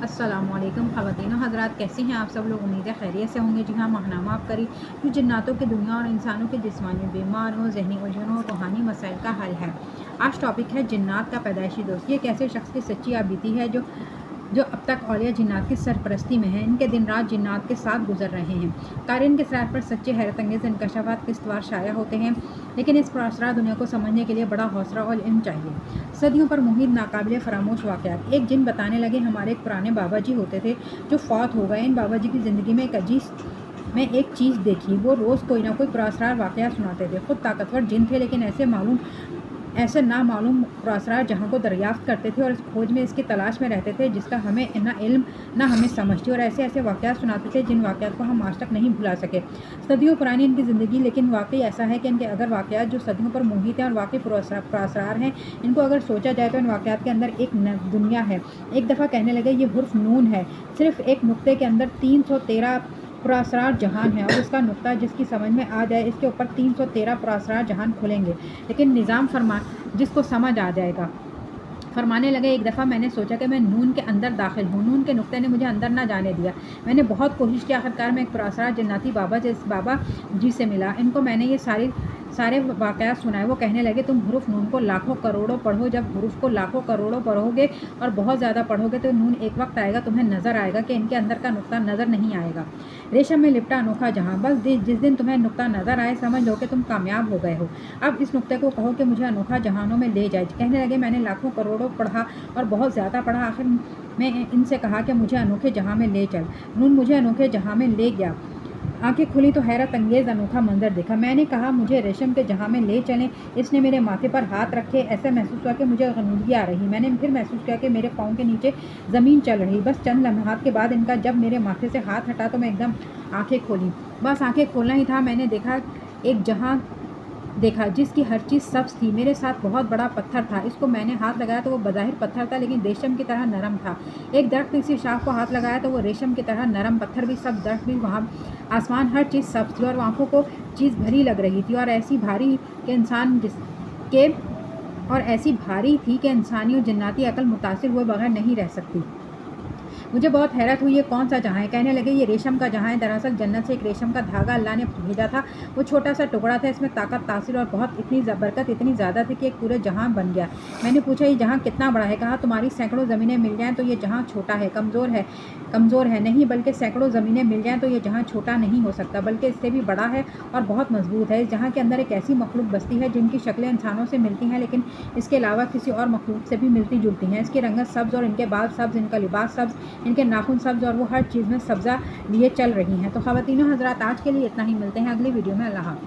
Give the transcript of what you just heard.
अस्सलामुअलैकुम ख़वातीन हज़रात, कैसे हैं आप सब लोग। उम्मीद है खैरियत से होंगे। जी हाँ, माहनामा आप करी जो जन्नातों की दुनिया और इंसानों के जिस्मानी बीमारियों, जहनी उलझनों और रूहानी मसाइल का हल है। आज टॉपिक है जिन्नात का पैदाइशी दोस्त। ये एक ऐसे शख्स की सच्ची आबीती है जो अब तक औलिया जिन्नात की सरपरस्ती में है। इनके दिन रात जिन्नात के साथ गुजर रहे हैं। कारीन के सिरात पर सच्चे हैरत अंगेज़ इंकशाफात किस्तवार शाया होते हैं, लेकिन इस पुरअसरार दुनिया को समझने के लिए बड़ा हौसला और इल्म चाहिए। सदियों पर मुहित नाकाबिले फरामोश वाक़यात। एक जिन बताने लगे, हमारे एक पुराने बाबा जी होते थे जो फौत हो गए। इन बाबा जी की ज़िंदगी में एक चीज़ देखी। वो रोज़ कोई ना कोई पुरअसरार वाक़या सुनाते थे। खुद ताकतवर जिन थे, लेकिन ऐसे नामालूम पुरअसरार जहाँ को दरियाफ्त करते थे और इस खोज में इसकी तलाश में रहते थे जिसका हमें ना इल्म ना हमें समझ थी। और ऐसे वाक़यात सुनाते थे जिन वाक़यात को हम आज तक नहीं भुला सके। सदियों पुरानी इनकी ज़िंदगी, लेकिन वाकई ऐसा है कि इनके अगर वाक़यात जो सदियों पर मुहित हैं और वाकई पुरअसरार हैं, इनको अगर सोचा जाए तो इन वाक़यात के अंदर एक दुनिया है। एक दफ़ा कहने लगे, ये हुर्फ नून है। सिर्फ़ एक नुक्ते के अंदर 313 पुरअसरार जहान है, और इसका नुक्ता जिसकी समझ में आ जाए, इसके ऊपर 313 पुरअसरार जहान खुलेंगे। लेकिन निज़ाम जिसको समझ आ जाएगा। फरमाने लगे, एक दफ़ा मैंने सोचा कि मैं नून के अंदर दाखिल हूँ। नून के नुक्ते ने मुझे अंदर ना जाने दिया। मैंने बहुत कोशिश की। आखिरकार मैं एक पुरअसरार जन्नती बाबा जी से मिला। इनको मैंने ये सारे वाक़यात सुनाए। वो कहने लगे, तुम हुरूफ नून को लाखों करोड़ों पढ़ो। जब हुरूफ को लाखों करोड़ों पढ़ोगे और बहुत ज़्यादा पढ़ोगे तो नून एक वक्त आएगा, तुम्हें नज़र आएगा कि इनके अंदर का नुक्ता नज़र नहीं आएगा। रेशम में लिपटा अनोखा जहाँ। बस जिस दिन तुम्हें नुक्ता नज़र आए, समझ लो कि तुम कामयाब हो गए हो। अब इस नुक्ते को कहो कि मुझे अनोखा जहानों में ले जाए। कहने लगे, मैंने लाखों करोड़ों पढ़ा और बहुत ज़्यादा पढ़ा। आखिर मैं इनसे कहा कि मुझे अनोखे जहाँ में ले चल। नून मुझे अनोखे जहाँ में ले गया। आंखें खुली तो हैरत अंगेज़ अनोखा मंजर देखा। मैंने कहा, मुझे रेशम के जहाँ में ले चलें। इसने मेरे माथे पर हाथ रखे। ऐसा महसूस हुआ कि मुझे गनूदगी आ रही। मैंने फिर महसूस किया कि मेरे पाँव के नीचे ज़मीन चल रही। बस चंद लम्हात के बाद इनका जब मेरे माथे से हाथ हटा तो मैं एकदम आंखें खोली। बस आंखें खोलना ही था। मैंने एक जहाँ देखा जिसकी हर चीज़ सब्ज़ थी। मेरे साथ बहुत बड़ा पत्थर था। इसको मैंने हाथ लगाया तो वो बज़ाहिर पत्थर था, लेकिन रेशम की तरह नरम था। एक दरख्त किसी शाख को हाथ लगाया तो वो रेशम की तरह नरम। पत्थर भी सब, दरख्त भी, वहाँ आसमान, हर चीज़ सब्ज़ थी और आँखों को चीज़ भरी लग रही थी, और ऐसी भारी कि इंसानी और जन्नती अकल मुतासिर हुए बगैर नहीं रह सकती। मुझे बहुत हैरत हुई, ये कौन सा जहाँ है। कहने लगे, ये रेशम का जहाँ है। दरअसल जन्नत से एक रेशम का धागा अल्लाह ने भेजा था। वो छोटा सा टुकड़ा था। इसमें ताकत, तासीर और बरकत इतनी ज़्यादा थी कि एक पूरे जहाँ बन गया। मैंने पूछा, ये जहाँ कितना बड़ा है। कहा, तुम्हारी सैकड़ों ज़मीनें मिल जाएँ तो ये जहाँ छोटा है, कमज़ोर है नहीं, बल्कि सैकड़ों ज़मीनें मिल जाएँ तो ये जहाँ छोटा नहीं हो सकता, बल्कि इससे भी बड़ा है और बहुत मजबूत है। इस जहाँ के अंदर एक ऐसी मखलूक बसती है जिनकी शक्लें इंसानों से मिलती हैं, लेकिन इसके अलावा किसी और मखलूक से भी मिलती जुलती हैं। इसकी रंगत सब्ज़ और इनके बाल सब्ज़, इनका लिबास सब्ज़, इनके नाखून सब्ज़, और वो हर चीज़ में सब्ज़ा लिए चल रही हैं। तो ख़वातीनो हज़रात, आज के लिए इतना ही। मिलते हैं अगली वीडियो में। अल्लाह हाफ़िज़।